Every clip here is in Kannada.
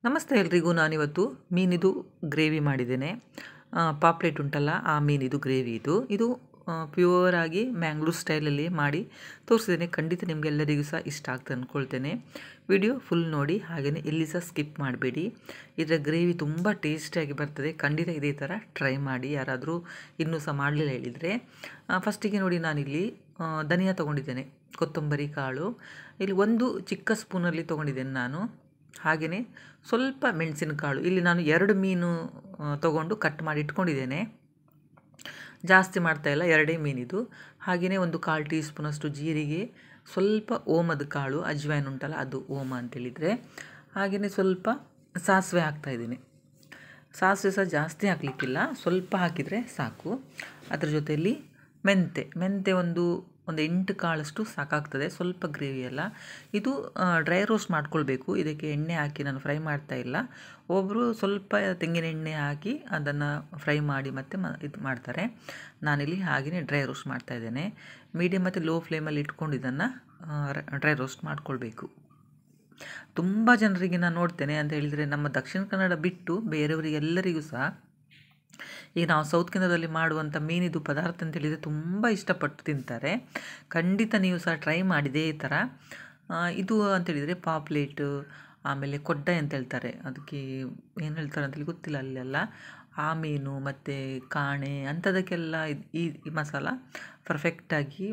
ನಮಸ್ತೆ ಎಲ್ರಿಗೂ. ನಾನಿವತ್ತು ಮೀನಿದು ಗ್ರೇವಿ ಮಾಡಿದ್ದೇನೆ. ಪಾಪ್ಲೆಟ್ ಉಂಟಲ್ಲ, ಆ ಮೀನಿದು ಗ್ರೇವಿ ಇದು ಪ್ಯೂರ್ ಆಗಿ ಮ್ಯಾಂಗ್ಳೂರ್ ಸ್ಟೈಲಲ್ಲಿ ಮಾಡಿ ತೋರಿಸಿದ್ದೇನೆ. ಖಂಡಿತ ನಿಮಗೆಲ್ಲರಿಗೂ ಸಹ ಇಷ್ಟ ಆಗ್ತದೆ ಅಂದ್ಕೊಳ್ತೇನೆ. ವಿಡಿಯೋ ಫುಲ್ ನೋಡಿ, ಹಾಗೆಯೇ ಎಲ್ಲಿ ಸಹ ಸ್ಕಿಪ್ ಮಾಡಬೇಡಿ. ಇದರ ಗ್ರೇವಿ ತುಂಬ ಟೇಸ್ಟಿಯಾಗಿ ಬರ್ತದೆ. ಖಂಡಿತ ಇದೇ ಥರ ಟ್ರೈ ಮಾಡಿ, ಯಾರಾದರೂ ಇನ್ನೂ ಸಹ ಮಾಡಲಿಲ್ಲ ಹೇಳಿದರೆ. ಫಸ್ಟಿಗೆ ನೋಡಿ, ನಾನಿಲ್ಲಿ ಧನಿಯಾ ತೊಗೊಂಡಿದ್ದೇನೆ, ಕೊತ್ತಂಬರಿ ಕಾಳು ಇಲ್ಲಿ ಒಂದು ಚಿಕ್ಕ ಸ್ಪೂನಲ್ಲಿ ತೊಗೊಂಡಿದ್ದೇನೆ ನಾನು. ಹಾಗೆಯೇ ಸ್ವಲ್ಪ ಮೆಣಸಿನಕಾಳು, ಇಲ್ಲಿ ನಾನು 2 ಮೀನು ತೊಗೊಂಡು ಕಟ್ ಮಾಡಿ ಇಟ್ಕೊಂಡಿದ್ದೇನೆ. ಜಾಸ್ತಿ ಮಾಡ್ತಾಯಿಲ್ಲ, 2 ಮೀನಿದು. ಹಾಗೆಯೇ ಒಂದು 1/4 ಟೀ ಸ್ಪೂನಷ್ಟು ಜೀರಿಗೆ, ಸ್ವಲ್ಪ ಓಮದ ಕಾಳು, ಅಜ್ವೈನ್ ಉಂಟಲ್ಲ ಅದು, ಓಮ ಅಂತೇಳಿದರೆ. ಹಾಗೆಯೇ ಸ್ವಲ್ಪ ಸಾಸಿವೆ ಹಾಕ್ತಾಯಿದ್ದೀನಿ. ಸಾಸಿವೆ ಸಹ ಜಾಸ್ತಿ ಹಾಕಲಿಕ್ಕಿಲ್ಲ, ಸ್ವಲ್ಪ ಹಾಕಿದರೆ ಸಾಕು. ಅದರ ಜೊತೆಯಲ್ಲಿ ಮೆಂತೆ ಒಂದು 8 ಕಾಳಷ್ಟು ಸಾಕಾಗ್ತದೆ, ಸ್ವಲ್ಪ ಗ್ರೇವಿ ಎಲ್ಲ. ಇದು ಡ್ರೈ ರೋಸ್ಟ್ ಮಾಡ್ಕೊಳ್ಬೇಕು. ಇದಕ್ಕೆ ಎಣ್ಣೆ ಹಾಕಿ ನಾನು ಫ್ರೈ ಮಾಡ್ತಾ ಇಲ್ಲ. ಒಬ್ಬರು ಸ್ವಲ್ಪ ತೆಂಗಿನ ಎಣ್ಣೆ ಹಾಕಿ ಅದನ್ನು ಫ್ರೈ ಮಾಡಿ ಮತ್ತೆ ಇದು ಮಾಡ್ತಾರೆ. ನಾನಿಲ್ಲಿ ಹಾಗೆಯೇ ಡ್ರೈ ರೋಸ್ಟ್ ಮಾಡ್ತಾ ಇದ್ದೇನೆ. ಮೀಡಿಯಮ್ ಮತ್ತು ಲೋ ಫ್ಲೇಮಲ್ಲಿ ಇಟ್ಕೊಂಡು ಇದನ್ನು ಡ್ರೈ ರೋಸ್ಟ್ ಮಾಡ್ಕೊಳ್ಬೇಕು. ತುಂಬ ಜನರಿಗೆ ನಾನು ನೋಡ್ತೇನೆ ಅಂತ ಹೇಳಿದರೆ, ನಮ್ಮ ದಕ್ಷಿಣ ಕನ್ನಡ ಬಿಟ್ಟು ಬೇರೆಯವರಿಗೆಲ್ಲರಿಗೂ ಸಹ ಈಗ ನಾವು ಸೌತ್ ಕನ್ನಡದಲ್ಲಿ ಮಾಡುವಂಥ ಮೀನಿದು ಪದಾರ್ಥ ಅಂತೇಳಿದರೆ ತುಂಬ ಇಷ್ಟಪಟ್ಟು ತಿಂತಾರೆ. ಖಂಡಿತ ನೀವು ಸಹ ಟ್ರೈ ಮಾಡಿದೆ ಈ ಥರ. ಇದು ಅಂತೇಳಿದರೆ ಪಾಪ್ಲೇಟ್, ಆಮೇಲೆ ಕೊಡ್ಡ ಅಂತ ಹೇಳ್ತಾರೆ, ಅದಕ್ಕೆ ಏನು ಹೇಳ್ತಾರೆ ಅಂತೇಳಿ ಗೊತ್ತಿಲ್ಲ ಅಲ್ಲೆಲ್ಲ. ಆ ಮೀನು ಮತ್ತು ಕಾಣೆ ಅಂಥದಕ್ಕೆಲ್ಲ ಈ ಮಸಾಲ ಪರ್ಫೆಕ್ಟಾಗಿ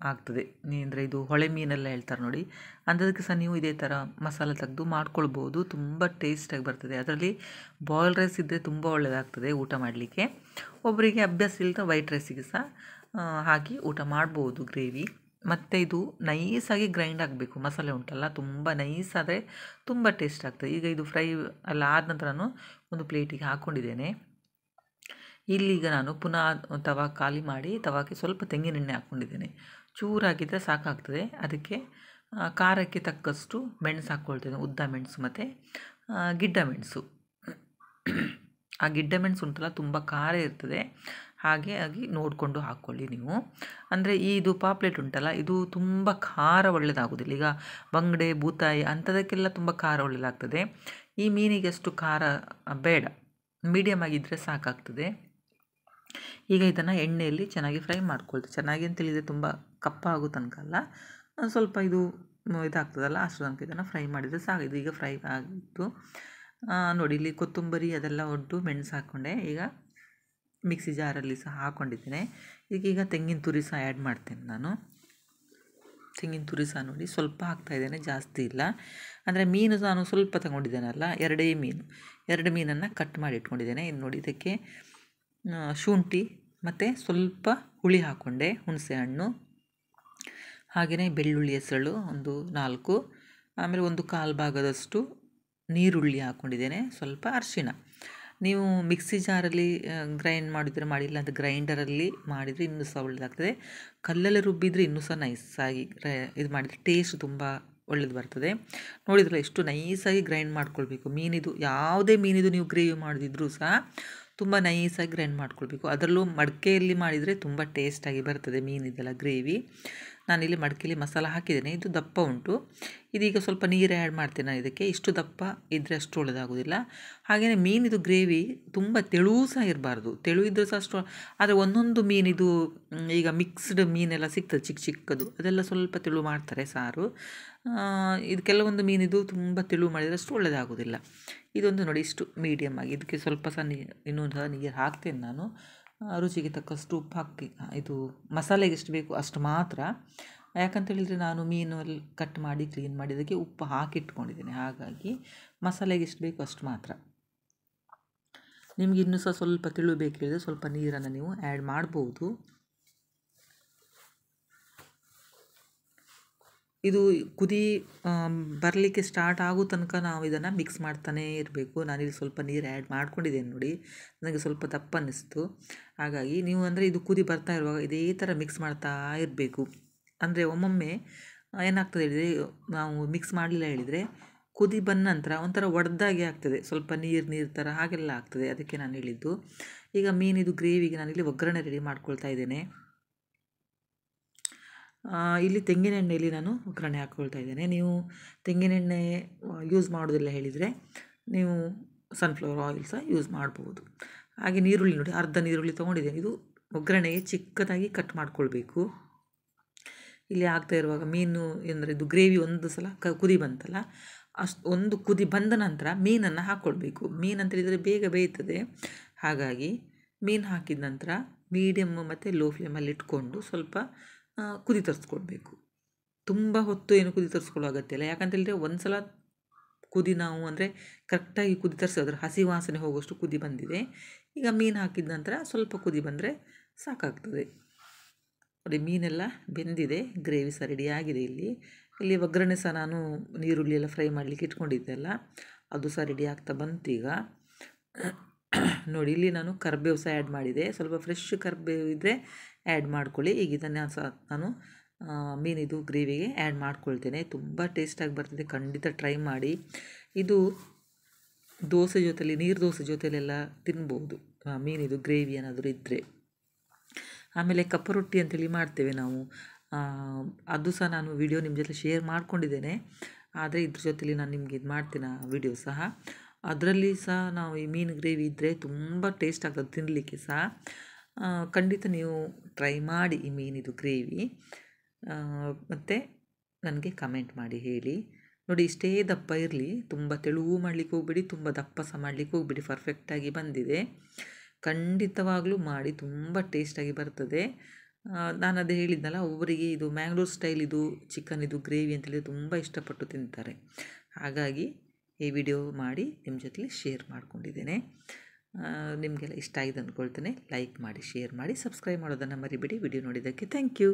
ಆಗ್ತದೆ. ಅಂದರೆ ಇದು ಹೊಳೆ ಮೀನೆಲ್ಲ ಹೇಳ್ತಾರೆ ನೋಡಿ, ಅಂಥದಕ್ಕೆ ಸಹ ನೀವು ಇದೇ ಥರ ಮಸಾಲೆ ತೆಗೆದು ಮಾಡ್ಕೊಳ್ಬೋದು. ತುಂಬ ಟೇಸ್ಟಾಗಿ ಬರ್ತದೆ. ಅದರಲ್ಲಿ ಬಾಯ್ಲ್ ರೈಸ್ ಇದ್ದರೆ ತುಂಬ ಒಳ್ಳೆಯದಾಗ್ತದೆ ಊಟ ಮಾಡಲಿಕ್ಕೆ. ಒಬ್ಬರಿಗೆ ಅಭ್ಯಾಸ ಇಲ್ಲದ ವೈಟ್ ರೈಸಿಗೆ ಸಹ ಹಾಕಿ ಊಟ ಮಾಡ್ಬೋದು ಗ್ರೇವಿ. ಮತ್ತು ಇದು ನೈಸಾಗಿ ಗ್ರೈಂಡ್ ಆಗಬೇಕು. ಮಸಾಲೆ ಉಂಟಲ್ಲ, ತುಂಬ ನೈಸ್ ಆದರೆ ತುಂಬ ಟೇಸ್ಟ್ ಆಗ್ತದೆ. ಈಗ ಇದು ಫ್ರೈ ಎಲ್ಲ ಆದ ನಂತರ ಒಂದು ಪ್ಲೇಟಿಗೆ ಹಾಕ್ಕೊಂಡಿದ್ದೇನೆ. ಇಲ್ಲಿಗ ನಾನು ಪುನಃ ತವಾ ಖಾಲಿ ಮಾಡಿ ತವಾಕ್ಕೆ ಸ್ವಲ್ಪ ತೆಂಗಿನೆಣ್ಣೆ ಹಾಕ್ಕೊಂಡಿದ್ದೇನೆ. ಚೂರಾಗಿದ್ದರೆ ಸಾಕಾಗ್ತದೆ. ಅದಕ್ಕೆ ಖಾರಕ್ಕೆ ತಕ್ಕಷ್ಟು ಮೆಣಸು ಹಾಕ್ಕೊಳ್ತೇನೆ, ಉದ್ದ ಮೆಣಸು ಮತ್ತು ಗಿಡ್ಡ ಮೆಣಸು. ಆ ಗಿಡ್ಡ ಮೆಣಸು ಉಂಟಲ್ಲ, ತುಂಬ ಖಾರ ಇರ್ತದೆ, ಹಾಗಾಗಿ ನೋಡಿಕೊಂಡು ಹಾಕ್ಕೊಳ್ಳಿ ನೀವು. ಅಂದರೆ ಇದು ಪಾಪ್ಲೆಟ್ ಉಂಟಲ್ಲ, ಇದು ತುಂಬ ಖಾರ ಒಳ್ಳೆಯದಾಗೋದಿಲ್ಲ. ಈಗ ಬಂಗಡೆ, ಬೂತಾಯಿ ಅಂಥದಕ್ಕೆಲ್ಲ ತುಂಬ ಖಾರ ಒಳ್ಳೆಯದಾಗ್ತದೆ. ಈ ಮೀನಿಗೆ ಅಷ್ಟು ಖಾರ ಬೇಡ, ಮೀಡಿಯಮ್ ಆಗಿದ್ದರೆ ಸಾಕಾಗ್ತದೆ. ಈಗ ಇದನ್ನು ಎಣ್ಣೆಯಲ್ಲಿ ಚೆನ್ನಾಗಿ ಫ್ರೈ ಮಾಡ್ಕೊಳ್ತೀವಿ. ಚೆನ್ನಾಗಿ ಅಂತೇಳಿದರೆ ತುಂಬ ಕಪ್ಪಾಗೋ ತನಕ ಅಲ್ಲ, ಸ್ವಲ್ಪ ಇದಾಗ್ತದಲ್ಲ ಅಷ್ಟು ತನಕ ಇದನ್ನು ಫ್ರೈ ಮಾಡಿದರೆ ಸಾಕು. ಇದು ಈಗ ಫ್ರೈ ಆಗಿತ್ತು ನೋಡಿ. ಇಲ್ಲಿ ಕೊತ್ತಂಬರಿ ಅದೆಲ್ಲ ಒಟ್ಟು ಮೆಣಸು ಹಾಕ್ಕೊಂಡೆ. ಈಗ ಮಿಕ್ಸಿ ಜಾರಲ್ಲಿ ಸಹ ಹಾಕ್ಕೊಂಡಿದ್ದೇನೆ. ಈಗ ತೆಂಗಿನ ತುರಿ ಸಹ ಆ್ಯಡ್ ಮಾಡ್ತೇನೆ ನಾನು. ತೆಂಗಿನ ತುರಿ ಸಹ ನೋಡಿ ಸ್ವಲ್ಪ ಹಾಕ್ತಾಯಿದ್ದೇನೆ, ಜಾಸ್ತಿ ಇಲ್ಲ. ಅಂದರೆ ಮೀನು ನಾನು ಸ್ವಲ್ಪ ತಗೊಂಡಿದ್ದೇನಲ್ಲ, 2 ಮೀನನ್ನು ಕಟ್ ಮಾಡಿ ಇಟ್ಕೊಂಡಿದ್ದೇನೆ. ಇನ್ನು ನೋಡಿ, ಇದಕ್ಕೆ ಶುಂಠಿ ಮತ್ತು ಸ್ವಲ್ಪ ಹುಳಿ ಹಾಕ್ಕೊಂಡೆ, ಹುಣಸೆ ಹಣ್ಣು, ಹಾಗೆಯೇ ಬೆಳ್ಳುಳ್ಳಿ ಹೆಸಳು ಒಂದು 4, ಆಮೇಲೆ 1/4 ಭಾಗದಷ್ಟು ನೀರುಳ್ಳಿ ಹಾಕ್ಕೊಂಡಿದ್ದೇನೆ, ಸ್ವಲ್ಪ ಅರಿಶಿಣ. ನೀವು ಮಿಕ್ಸಿ ಜಾರಲ್ಲಿ ಗ್ರೈಂಡ್ ಮಾಡಿದರೆ ಮಾಡಿಲ್ಲ ಅಂತ ಗ್ರೈಂಡರಲ್ಲಿ ಮಾಡಿದರೆ ಇನ್ನೂ ಸಹ ಒಳ್ಳೆಯದಾಗ್ತದೆ. ಕಲ್ಲಲ್ಲಿ ರುಬ್ಬಿದರೆ ಇನ್ನೂ ಸಹ ನೈಸಾಗಿ ಇದು ಮಾಡಿದರೆ ಟೇಸ್ಟ್ ತುಂಬ ಒಳ್ಳೇದು ಬರ್ತದೆ. ನೋಡಿದ್ರೆ ಎಷ್ಟು ನೈಸಾಗಿ ಗ್ರೈಂಡ್ ಮಾಡ್ಕೊಳ್ಬೇಕು. ಮೀನಿದು ಯಾವುದೇ ಮೀನಿದು ನೀವು ಗ್ರೇವಿ ಮಾಡೋದಿದ್ರೂ ಸಹ ತುಂಬ ನೈಸಾಗಿ ಗ್ರೈಂಡ್ ಮಾಡ್ಕೊಳ್ಬೇಕು. ಅದರಲ್ಲೂ ಮಡಿಕೆಯಲ್ಲಿ ಮಾಡಿದರೆ ತುಂಬ ಟೇಸ್ಟಾಗಿ ಬರ್ತದೆ ಮೀನಿದೆಲ್ಲ ಗ್ರೇವಿ. ನಾನಿಲ್ಲಿ ಮಡಿಕೆಯಲ್ಲಿ ಮಸಾಲ ಹಾಕಿದ್ದೇನೆ, ಇದು ದಪ್ಪ ಉಂಟು. ಇದೀಗ ಸ್ವಲ್ಪ ನೀರು ಆ್ಯಡ್ ಮಾಡ್ತೇನೆ ನಾನು ಇದಕ್ಕೆ. ಇಷ್ಟು ದಪ್ಪ ಇದ್ದರೆ ಅಷ್ಟು ಒಳ್ಳೆಯದಾಗೋದಿಲ್ಲ. ಹಾಗೆಯೇ ಮೀನಿದು ಗ್ರೇವಿ ತುಂಬ ತೆಳು ಸಹ ಇರಬಾರ್ದು, ತೆಳು ಇದ್ದರೆ ಸಹ ಅಷ್ಟು. ಆದರೆ ಒಂದೊಂದು ಮೀನಿದು ಈಗ ಮಿಕ್ಸ್ಡ್ ಮೀನೆಲ್ಲ ಸಿಗ್ತದೆ ಚಿಕ್ಕದು, ಅದೆಲ್ಲ ಸ್ವಲ್ಪ ತೆಳು ಮಾಡ್ತಾರೆ ಸಾರು. ಇದು ಕೆಲವೊಂದು ಮೀನಿದು ತುಂಬ ತೆಳು ಮಾಡಿದರೆ ಅಷ್ಟು ಒಳ್ಳೆಯದಾಗೋದಿಲ್ಲ. ಇದೊಂದು ನೋಡಿ ಇಷ್ಟು ಮೀಡಿಯಮ್ ಆಗಿ. ಇದಕ್ಕೆ ಸ್ವಲ್ಪ ಸಹ ಇನ್ನೊಂದು ನೀರು ಹಾಕ್ತೇನೆ ನಾನು. ರುಚಿಗೆ ತಕ್ಕಷ್ಟು ಉಪ್ಪು ಹಾಕಿ, ಇದು ಮಸಾಲೆಗೆ ಎಷ್ಟು ಬೇಕು ಅಷ್ಟು ಮಾತ್ರ. ಯಾಕಂತೇಳಿದರೆ ನಾನು ಮೀನು ಕಟ್ ಮಾಡಿ ಕ್ಲೀನ್ ಮಾಡಿ ಅದಕ್ಕೆ ಉಪ್ಪು ಹಾಕಿಟ್ಕೊಂಡಿದ್ದೇನೆ, ಹಾಗಾಗಿ ಮಸಾಲೆಗೆ ಎಷ್ಟು ಬೇಕು ಅಷ್ಟು ಮಾತ್ರ. ನಿಮಗೆ ಇನ್ನೂ ಸಹ ಸ್ವಲ್ಪ ತೆಳು ಬೇಕಿದ್ರೆ ಸ್ವಲ್ಪ ನೀರನ್ನು ನೀವು ಆ್ಯಡ್ ಮಾಡ್ಬೋದು. ಇದು ಕುದಿ ಬರಲಿಕ್ಕೆ ಸ್ಟಾರ್ಟ್ ಆಗೋ ತನಕ ನಾವು ಇದನ್ನು ಮಿಕ್ಸ್ ಮಾಡ್ತಾನೇ ಇರಬೇಕು. ನಾನಿಲ್ಲಿ ಸ್ವಲ್ಪ ನೀರು ಆ್ಯಡ್ ಮಾಡ್ಕೊಂಡಿದ್ದೇನೆ ನೋಡಿ, ನನಗೆ ಸ್ವಲ್ಪ ದಪ್ಪ ಅನ್ನಿಸ್ತು. ಹಾಗಾಗಿ ನೀವು ಅಂದರೆ ಇದು ಕುದಿ ಬರ್ತಾ ಇರುವಾಗ ಇದೇ ಥರ ಮಿಕ್ಸ್ ಮಾಡ್ತಾ ಇರಬೇಕು. ಅಂದರೆ ಒಮ್ಮೊಮ್ಮೆ ಏನಾಗ್ತದೆ ಹೇಳಿದರೆ, ನಾವು ಮಿಕ್ಸ್ ಮಾಡಲಿಲ್ಲ ಹೇಳಿದರೆ ಕುದಿ ಬಂದ ನಂತರ ಒಂಥರ ಒಡೆದಾಗಿ ಆಗ್ತದೆ, ಸ್ವಲ್ಪ ನೀರು ಥರ ಹಾಗೆಲ್ಲ ಆಗ್ತದೆ. ಅದಕ್ಕೆ ನಾನು ಹೇಳಿದ್ದು. ಈಗ ಮೀನಿದು ಗ್ರೇವಿಗೆ ನಾನಿಲ್ಲಿ ಒಗ್ಗರಣೆ ರೆಡಿ ಮಾಡ್ಕೊಳ್ತಾ ಇದ್ದೇನೆ. ಇಲ್ಲಿ ತೆಂಗಿನೆಣ್ಣೆಯಲ್ಲಿ ನಾನು ಒಗ್ಗರಣೆ ಹಾಕ್ಕೊಳ್ತಾ ಇದ್ದೇನೆ. ನೀವು ತೆಂಗಿನೆಣ್ಣೆ ಯೂಸ್ ಮಾಡೋದಿಲ್ಲ ಹೇಳಿದರೆ ನೀವು ಸನ್ಫ್ಲವರ್ ಆಯಿಲ್ ಸಹ ಯೂಸ್ ಮಾಡ್ಬೋದು. ಹಾಗೆ ನೀರುಳ್ಳಿ ನೋಡಿ, ಅರ್ಧ ನೀರುಳ್ಳಿ ತೊಗೊಂಡಿದ್ದೇನೆ. ಇದು ಒಗ್ಗರಣೆಗೆ ಚಿಕ್ಕದಾಗಿ ಕಟ್ ಮಾಡ್ಕೊಳ್ಬೇಕು. ಇಲ್ಲಿ ಆಗ್ತಾ ಇರುವಾಗ ಮೀನು ಅಂದರೆ ಇದು ಗ್ರೇವಿ ಒಂದು ಸಲ ಕುದಿ ಬಂತಲ್ಲ, ಒಂದು ಕುದಿ ಬಂದ ನಂತರ ಮೀನನ್ನು ಹಾಕ್ಕೊಳ್ಬೇಕು. ಮೀನು ಅಂತ ಹೇಳಿದರೆ ಬೇಗ ಬೇಯ್ತದೆ. ಹಾಗಾಗಿ ಮೀನು ಹಾಕಿದ ನಂತರ ಮೀಡಿಯಮ್ ಮತ್ತು ಲೋ ಫ್ಲೇಮಲ್ಲಿ ಇಟ್ಕೊಂಡು ಸ್ವಲ್ಪ ಕುದಿ ತರಿಸ್ಕೊಳ್ಬೇಕು. ತುಂಬ ಹೊತ್ತು ಏನು ಕುದಿ ತರಿಸ್ಕೊಳ್ಳೋ ಅಗತ್ಯ ಇಲ್ಲ. ಯಾಕಂತ ಹೇಳಿದರೆ ಒಂದು ಸಲ ಕುದಿ ನಾವು ಅಂದರೆ ಕರೆಕ್ಟಾಗಿ ಕುದಿ ತರಿಸಿದ್ರೆ ಹಸಿ ವಾಸನೆ ಹೋಗೋಷ್ಟು ಕುದಿ ಬಂದಿದೆ. ಈಗ ಮೀನು ಹಾಕಿದ ನಂತರ ಸ್ವಲ್ಪ ಕುದಿ ಬಂದರೆ ಸಾಕಾಗ್ತದೆ. ನೋಡಿ, ಮೀನೆಲ್ಲ ಬೆಂದಿದೆ, ಗ್ರೇವಿ ಸಹ ರೆಡಿ ಆಗಿದೆ. ಇಲ್ಲಿ ಒಗ್ಗರಣೆ ಸಹ ನಾನು ನೀರುಳ್ಳಿ ಎಲ್ಲ ಫ್ರೈ ಮಾಡಲಿಕ್ಕೆ ಇಟ್ಕೊಂಡಿದ್ದೆಲ್ಲ ಅದು ಸಹ ರೆಡಿ ಆಗ್ತಾ ಬಂತು. ಈಗ ನೋಡಿ, ಇಲ್ಲಿ ನಾನು ಕರಿಬೇವು ಸಹ ಆ್ಯಡ್ ಮಾಡಿದೆ. ಸ್ವಲ್ಪ ಫ್ರೆಶ್ ಕರಿಬೇವು ಇದ್ದರೆ ಆ್ಯಡ್ ಮಾಡ್ಕೊಳ್ಳಿ. ಈಗ ಇದನ್ನು ಸಹ ನಾನು ಮೀನಿದು ಗ್ರೇವಿಗೆ ಆ್ಯಡ್ ಮಾಡ್ಕೊಳ್ತೇನೆ. ತುಂಬ ಟೇಸ್ಟಾಗಿ ಬರ್ತದೆ, ಖಂಡಿತ ಟ್ರೈ ಮಾಡಿ. ಇದು ದೋಸೆ ಜೊತೆಲಿ, ನೀರು ದೋಸೆ ಜೊತೆಲೆಲ್ಲ ತಿನ್ಬೋದು ಮೀನಿದು ಗ್ರೇವಿ ಏನಾದರೂ ಇದ್ದರೆ. ಆಮೇಲೆ ಕಪ್ಪ ರೊಟ್ಟಿ ಅಂತೇಳಿ ಮಾಡ್ತೇವೆ ನಾವು, ಅದು ಸಹ ನಾನು ವಿಡಿಯೋ ನಿಮ್ಮ ಜೊತೆ ಶೇರ್ ಮಾಡ್ಕೊಂಡಿದ್ದೇನೆ. ಆದರೆ ಇದ್ರ ಜೊತೆಲಿ ನಾನು ನಿಮಗೆ ಇದು ಮಾಡ್ತೀನಿ ಆ ವಿಡಿಯೋ ಸಹ. ಅದರಲ್ಲಿ ಸಹ ನಾವು ಈ ಮೀನು ಗ್ರೇವಿ ಇದ್ದರೆ ತುಂಬ ಟೇಸ್ಟ್ ಆಗ್ತದೆ ತಿನ್ನಲಿಕ್ಕೆ ಸಹ. ಖಂಡಿತ ನೀವು ಟ್ರೈ ಮಾಡಿ ಈ ಮೀನಿದು ಗ್ರೇವಿ, ಮತ್ತು ನನಗೆ ಕಮೆಂಟ್ ಮಾಡಿ ಹೇಳಿ. ನೋಡಿ, ಇಷ್ಟೇ ದಪ್ಪ ಇರಲಿ, ತುಂಬ ತೆಳುವು ಮಾಡಲಿಕ್ಕೆ ಹೋಗ್ಬಿಡಿ, ತುಂಬ ದಪ್ಪ ಸಹ ಮಾಡಲಿಕ್ಕೆ ಹೋಗ್ಬಿಡಿ. ಪರ್ಫೆಕ್ಟಾಗಿ ಬಂದಿದೆ. ಖಂಡಿತವಾಗಲೂ ಮಾಡಿ, ತುಂಬ ಟೇಸ್ಟಾಗಿ ಬರ್ತದೆ. ನಾನು ಅದೇ ಹೇಳಿದ್ನಲ್ಲ, ಒಬ್ಬರಿಗೆ ಇದು ಮ್ಯಾಂಗ್ಳೂರ್ ಸ್ಟೈಲ್ ಇದು ಚಿಕನ್ ಇದು ಗ್ರೇವಿ ಅಂತೇಳಿ ತುಂಬ ಇಷ್ಟಪಟ್ಟು ತಿಂತಾರೆ. ಹಾಗಾಗಿ ಈ ವಿಡಿಯೋ ಮಾಡಿ ನಿಮ್ಮ ಜೊತೆಲಿ ಶೇರ್ ಮಾಡ್ಕೊಂಡಿದ್ದೇನೆ. ನಿಮಗೆಲ್ಲ ಇಷ್ಟ ಆಗಿದೆ ಅಂದ್ಕೊಳ್ತೇನೆ. ಲೈಕ್ ಮಾಡಿ, ಶೇರ್ ಮಾಡಿ, ಸಬ್ಸ್ಕ್ರೈಬ್ ಮಾಡೋದನ್ನು ಮರಿಬೇಡಿ. ವಿಡಿಯೋ ನೋಡಿದ್ದಕ್ಕೆ ಥ್ಯಾಂಕ್ ಯು.